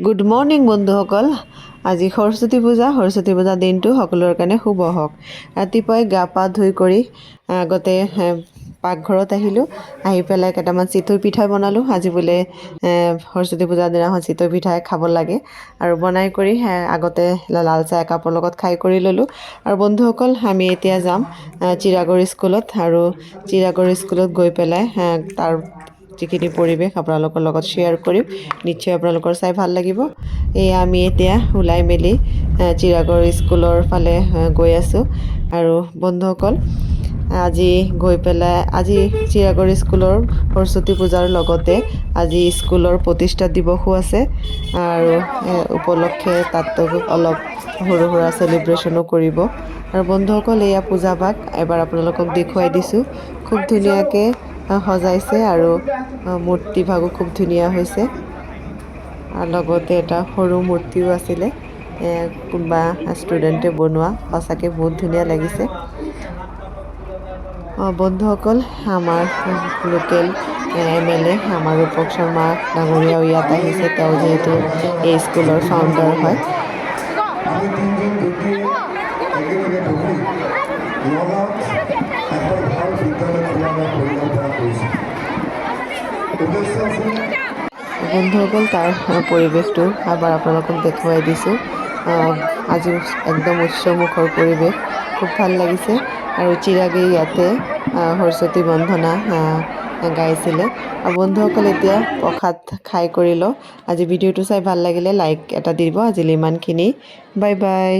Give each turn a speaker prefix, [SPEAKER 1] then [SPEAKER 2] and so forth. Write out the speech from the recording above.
[SPEAKER 1] Good morning বন্ধুসকল। আজি সৰস্বতী পূজা দিনটো সকলোৰে কাৰণে শুভ হওক। ৰাতিপুৱাই গা পা ধুই কৰি আগতে পাকঘৰত আহিলোঁ। আহি পেলাই কেইটামান চিতৈ পিঠা বনালোঁ। আজি বোলে সৰস্বতী পূজাৰ দিনাখন চিতৈ পিঠাই খাব লাগে আৰু বনাই কৰি আগতে লাল চাহ একাপৰ লগত খাই কৰি ল'লোঁ। আৰু বন্ধুসকল, আমি এতিয়া যাম চিৰাগড় স্কুলত। আৰু চিৰাগড় স্কুলত গৈ পেলাই তাৰ যিখিনি পৰিৱেশ আপোনালোকৰ লগত শ্বেয়াৰ কৰিম। নিশ্চয় আপোনালোকৰ চাই ভাল লাগিব। এয়া আমি এতিয়া ওলাই মেলি চিৰাগড় স্কুলৰ ফালে গৈ আছোঁ। আৰু বন্ধুসকল, আজি গৈ পেলাই আজি চিৰাগড় স্কুলৰ সৰস্বতী পূজাৰ লগতে আজি স্কুলৰ প্ৰতিষ্ঠা দিৱসো আছে। আৰু উপলক্ষে তাত অলপ সৰু সুৰা চেলিব্ৰেশ্যনো কৰিব। আৰু বন্ধুসকল, এয়া পূজা ভাগ এবাৰ আপোনালোকক দেখুৱাই দিছোঁ। খুব ধুনীয়াকৈ সজাইছে আৰু মূৰ্তি ভাগো খুব ধুনীয়া হৈছে। আৰু লগতে এটা সৰু মূৰ্তিও আছিলে, কোনোবা ষ্টুডেণ্টে বনোৱা। সঁচাকৈ বহুত ধুনীয়া লাগিছে। বন্ধুসকল, আমাৰ লোকেল MLA আমাৰ ৰূপক শৰ্মা ডাঙৰীয়াও ইয়াত আহিছে। তেওঁ যিহেতু এই স্কুলৰ ফাউণ্ডাৰ হয়। বন্ধুসকল, তাৰ পৰিৱেশটো এবাৰ আপোনালোকক দেখুৱাই দিছোঁ। আজি একদম উৎসৱমুখৰ পৰিৱেশ, খুব ভাল লাগিছে। আৰু চিৰাগে ইয়াতে সৰস্বতী বন্দনা গাইছিলে। আৰু বন্ধুসকল, এতিয়া প্ৰসাদ খাই কৰি লওঁ। আজি ভিডিঅ'টো চাই ভাল লাগিলে লাইক এটা দিব। আজিলৈ ইমানখিনি। Bye bye.